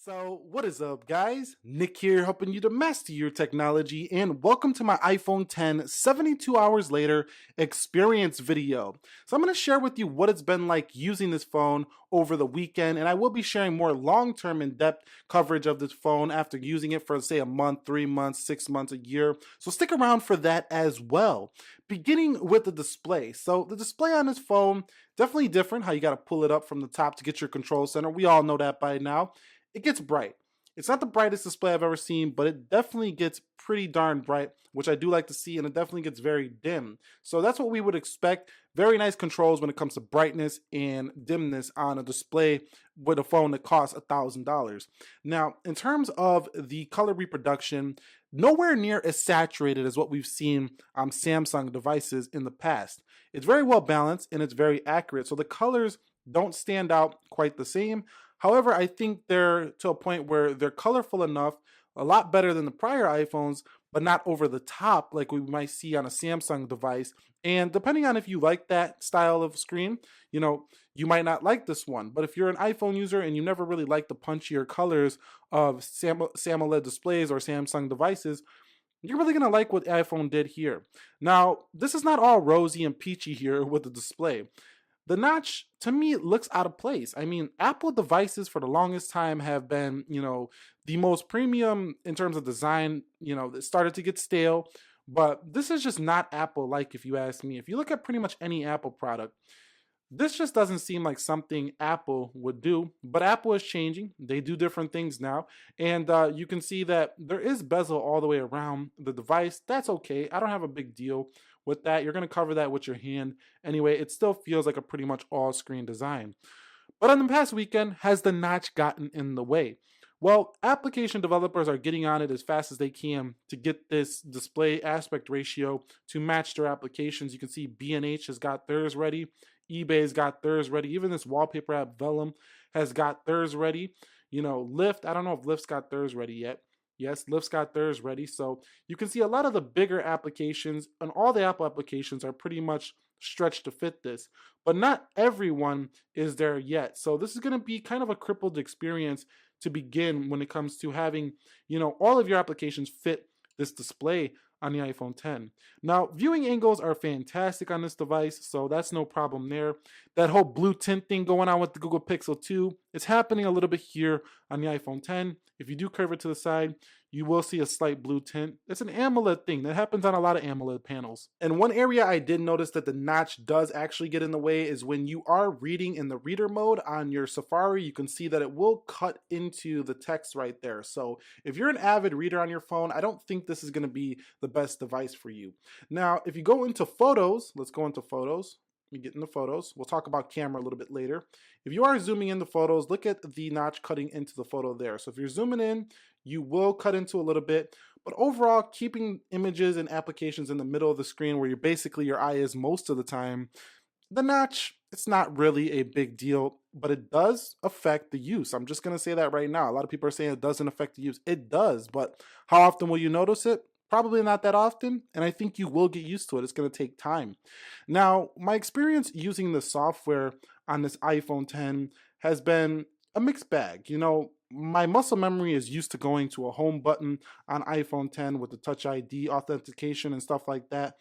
So, what is up, guys? Nick here, helping you to master your technology, and welcome to my iPhone 10 72 hours later experience video. So, I'm going to share with you what it's been like using this phone over the weekend, and I will be sharing more long term, in depth coverage of this phone after using it for, say, a month, 3 months, 6 months, a year. So, stick around for that as well. Beginning with the display. So, the display on this phone, definitely different. How you got to pull it up from the top to get your control center. We all know that by now. It gets bright. It's not the brightest display I've ever seen, but it definitely gets pretty darn bright, which I do like to see, and it definitely gets very dim. So that's what we would expect. Very nice controls when it comes to brightness and dimness on a display with a phone that costs $1,000. Now, in terms of the color reproduction, nowhere near as saturated as what we've seen on Samsung devices in the past. It's very well balanced and it's very accurate, so the colors don't stand out quite the same. However, I think they're to a point where they're colorful enough, a lot better than the prior iPhones, but not over the top like we might see on a Samsung device. And depending on if you like that style of screen, you might not like this one. But if you're an iPhone user and you never really like the punchier colors of AMOLED displays or Samsung devices, you're really going to like what iPhone did here. Now, this is not all rosy and peachy here with the display. The notch, to me, it looks out of place. I mean, Apple devices for the longest time have been, the most premium in terms of design. It started to get stale, but this is just not Apple-like, if you ask me. If you look at pretty much any Apple product, this just doesn't seem like something Apple would do, but Apple is changing. They do different things now, and you can see that there is bezel all the way around the device. That's okay. I don't have a big deal with that. You're going to cover that with your hand anyway. It still feels like a pretty much all-screen design. But on the past weekend, has the notch gotten in the way? Well, application developers are getting on it as fast as they can to get this display aspect ratio to match their applications. You can see B&H has got theirs ready. eBay's got theirs ready. Even this wallpaper app Vellum has got theirs ready. Lyft, I don't know if Lyft's got theirs ready yet. Yes, Lyft's got theirs ready. So you can see a lot of the bigger applications and all the Apple applications are pretty much stretched to fit this. But not everyone is there yet. So this is going to be kind of a crippled experience to begin when it comes to having, all of your applications fit this display on the iPhone 10. Now, viewing angles are fantastic on this device, so that's no problem there. That whole blue tint thing going on with the Google Pixel 2, it's happening a little bit here on the iPhone 10. If you do curve it to the side, you will see a slight blue tint. It's an AMOLED thing that happens on a lot of AMOLED panels. And one area I did notice that the notch does actually get in the way is when you are reading in the reader mode on your Safari, you can see that it will cut into the text right there. So if you're an avid reader on your phone, I don't think this is going to be the best device for you. Now, if you go into photos, let's go into photos. Let me get into photos. We'll talk about camera a little bit later. If you are zooming into photos, look at the notch cutting into the photo there. So if you're zooming in, you will cut into a little bit, but overall, keeping images and applications in the middle of the screen where your eye is most of the time, the notch, it's not really a big deal, but it does affect the use. I'm just going to say that right now. A lot of people are saying it doesn't affect the use. It does, but how often will you notice it? Probably not that often, and I think you will get used to it. It's going to take time. Now, my experience using the software on this iPhone 10 has been a mixed bag. My muscle memory is used to going to a home button on iPhone 10 with the Touch ID authentication and stuff like that.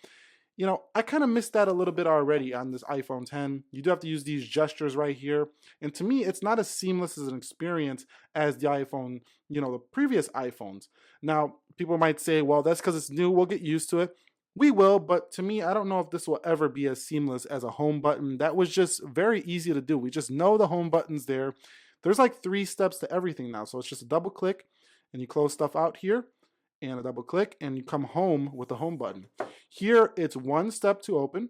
I kind of missed that a little bit already on this iPhone 10. You do have to use these gestures right here. And to me, it's not as seamless as an experience as the iPhone, the previous iPhones. Now, people might say, well, that's because it's new. We'll get used to it. We will, but to me, I don't know if this will ever be as seamless as a home button. That was just very easy to do. We just know the home button's there. There's like 3 steps to everything now. So it's just a double click and you close stuff out here, and a double click and you come home with the home button. Here it's 1 step to open,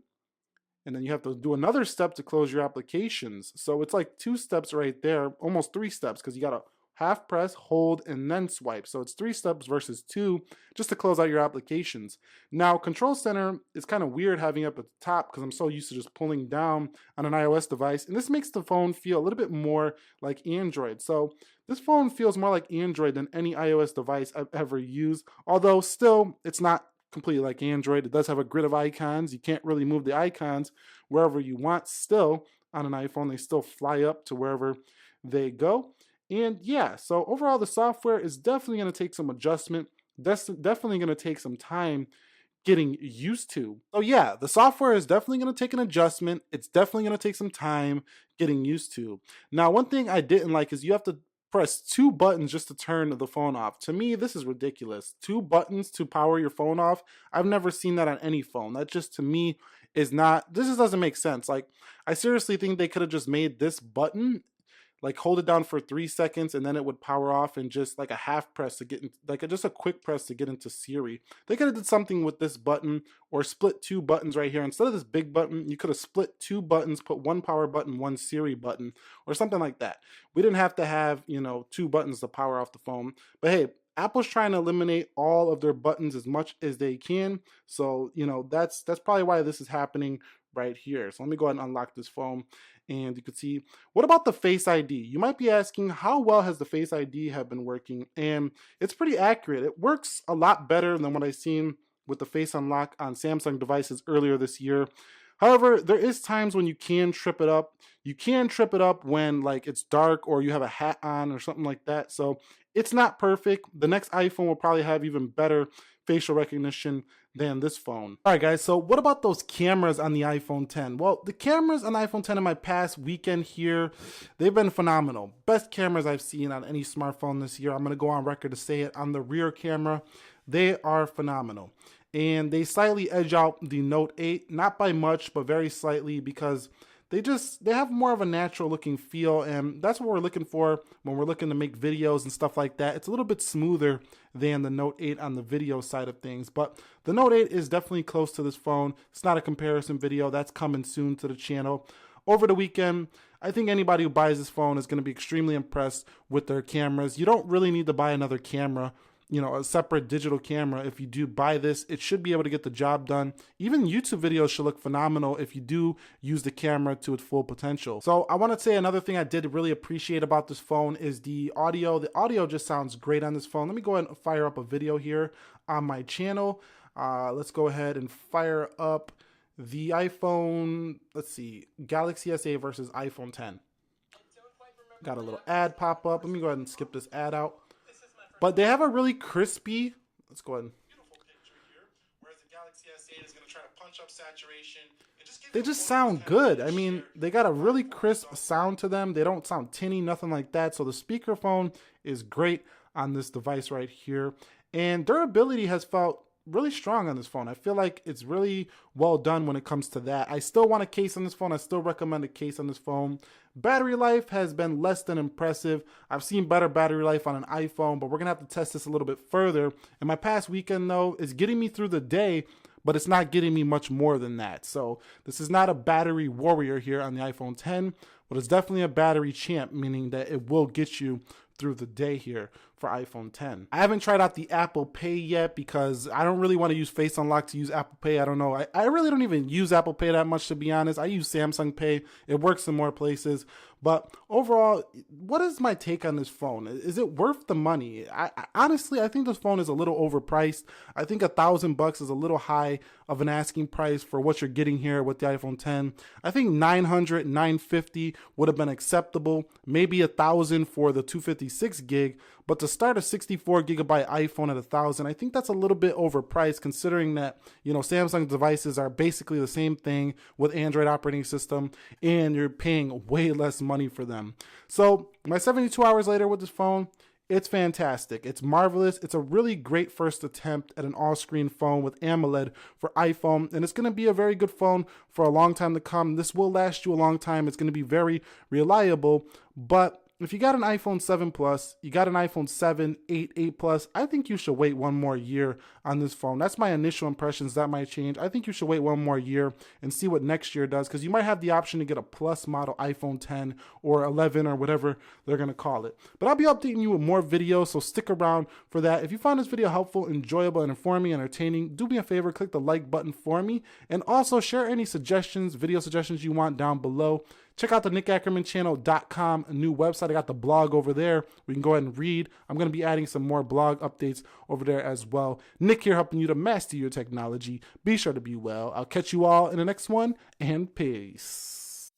and then you have to do another step to close your applications. So it's like 2 steps right there, almost 3 steps, because you got to half press, hold, and then swipe. So it's 3 steps versus 2 just to close out your applications. Now, Control Center is kind of weird having it up at the top because I'm so used to just pulling down on an iOS device, and this makes the phone feel a little bit more like Android. So this phone feels more like Android than any iOS device I've ever used, although still it's not completely like Android. It does have a grid of icons. You can't really move the icons wherever you want. Still, on an iPhone, they still fly up to wherever they go. And yeah, so overall the software is definitely going to take some adjustment. That's definitely going to take some time getting used to. So yeah, the software is definitely going to take an adjustment. It's definitely going to take some time getting used to. Now, one thing I didn't like is you have to press two buttons just to turn the phone off. To me, this is ridiculous. Two buttons to power your phone off. I've never seen that on any phone. That just to me is not, this just doesn't make sense. Like, I seriously think they could have just made this button like hold it down for 3 seconds and then it would power off, and just like a half press to get in, like just a quick press to get into Siri. They could have did something with this button, or split two buttons right here. Instead of this big button, you could have split two buttons, put one power button, one Siri button, or something like that. We didn't have to have, two buttons to power off the phone. But hey, Apple's trying to eliminate all of their buttons as much as they can. So, that's probably why this is happening right here. So let me go ahead and unlock this phone, and you can see, what about the Face ID? You might be asking, how well has the Face ID have been working? And it's pretty accurate. It works a lot better than what I've seen with the Face Unlock on Samsung devices earlier this year. However, there is times when you can trip it up. You can trip it up when like it's dark or you have a hat on or something like that. So it's not perfect. The next iPhone will probably have even better facial recognition than this phone. All right, guys, so what about those cameras on the iPhone 10? Well, the cameras on the iPhone 10 in my past weekend here, they've been phenomenal. Best cameras I've seen on any smartphone this year. I'm gonna go on record to say it. On the rear camera, they are phenomenal. And they slightly edge out the Note 8, not by much, but very slightly, because they have more of a natural looking feel, and that's what we're looking for when we're looking to make videos and stuff like that. It's a little bit smoother than the Note 8 on the video side of things, but the Note 8 is definitely close to this phone. It's not a comparison video. That's coming soon to the channel. Over the weekend, I think anybody who buys this phone is going to be extremely impressed with their cameras. You don't really need to buy another camera, a separate digital camera. If you do buy this, it should be able to get the job done. Even YouTube videos should look phenomenal if you do use the camera to its full potential. So I want to say another thing I did really appreciate about this phone is the audio. The audio just sounds great on this phone. Let me go ahead and fire up a video here on my channel. Let's go ahead and fire up the iPhone, let's see, Galaxy S8 versus iPhone 10. Got a little ad pop up. Let me go ahead and skip this ad out. But they have a really crispy, let's go ahead. Beautiful picture here, whereas the Galaxy S8 is going to try to punch up saturation. They just sound good. I mean, they got a really crisp sound to them. They don't sound tinny, nothing like that. So the speakerphone is great on this device right here. And durability has felt really strong on this phone. I feel like it's really well done when it comes to that. I still want a case on this phone. I still recommend a case on this phone. Battery life has been less than impressive. I've seen better battery life on an iPhone, but we're gonna have to test this a little bit further. And my past weekend though is getting me through the day, but it's not getting me much more than that. So this is not a battery warrior here on the iPhone 10, but it's definitely a battery champ, meaning that it will get you through the day here for iPhone 10. I haven't tried out the Apple Pay yet because I don't really want to use Face Unlock to use Apple Pay. I don't know. I really don't even use Apple Pay that much, to be honest. I use Samsung Pay. It works in more places. But overall, what is my take on this phone? Is it worth the money? Honestly, I think this phone is a little overpriced. I think $1,000 is a little high of an asking price for what you're getting here with the iPhone 10. I think $900, $950 would have been acceptable. Maybe $1,000 for the 256 gig. But to start a 64 gigabyte iPhone at $1,000, I think that's a little bit overpriced, considering that, Samsung devices are basically the same thing with Android operating system, and you're paying way less money for them. So my 72 hours later with this phone, it's fantastic. It's marvelous. It's a really great first attempt at an all-screen phone with AMOLED for iPhone, and it's going to be a very good phone for a long time to come. This will last you a long time. It's going to be very reliable, but if you got an iPhone 7 Plus, you got an iPhone 7, 8, 8 Plus, I think you should wait one more year on this phone. That's my initial impressions. That might change. I think you should wait one more year and see what next year does, because you might have the option to get a Plus model iPhone 10 or 11 or whatever they're going to call it. But I'll be updating you with more videos, so stick around for that. If you found this video helpful, enjoyable, and informing, entertaining, do me a favor, click the like button for me, and also share any suggestions, video suggestions you want down below. Check out the nickackermanchannel.com, a new website. I got the blog over there. We can go ahead and read. I'm going to be adding some more blog updates over there as well. Nick here, helping you to master your technology. Be sure to be well. I'll catch you all in the next one, and peace.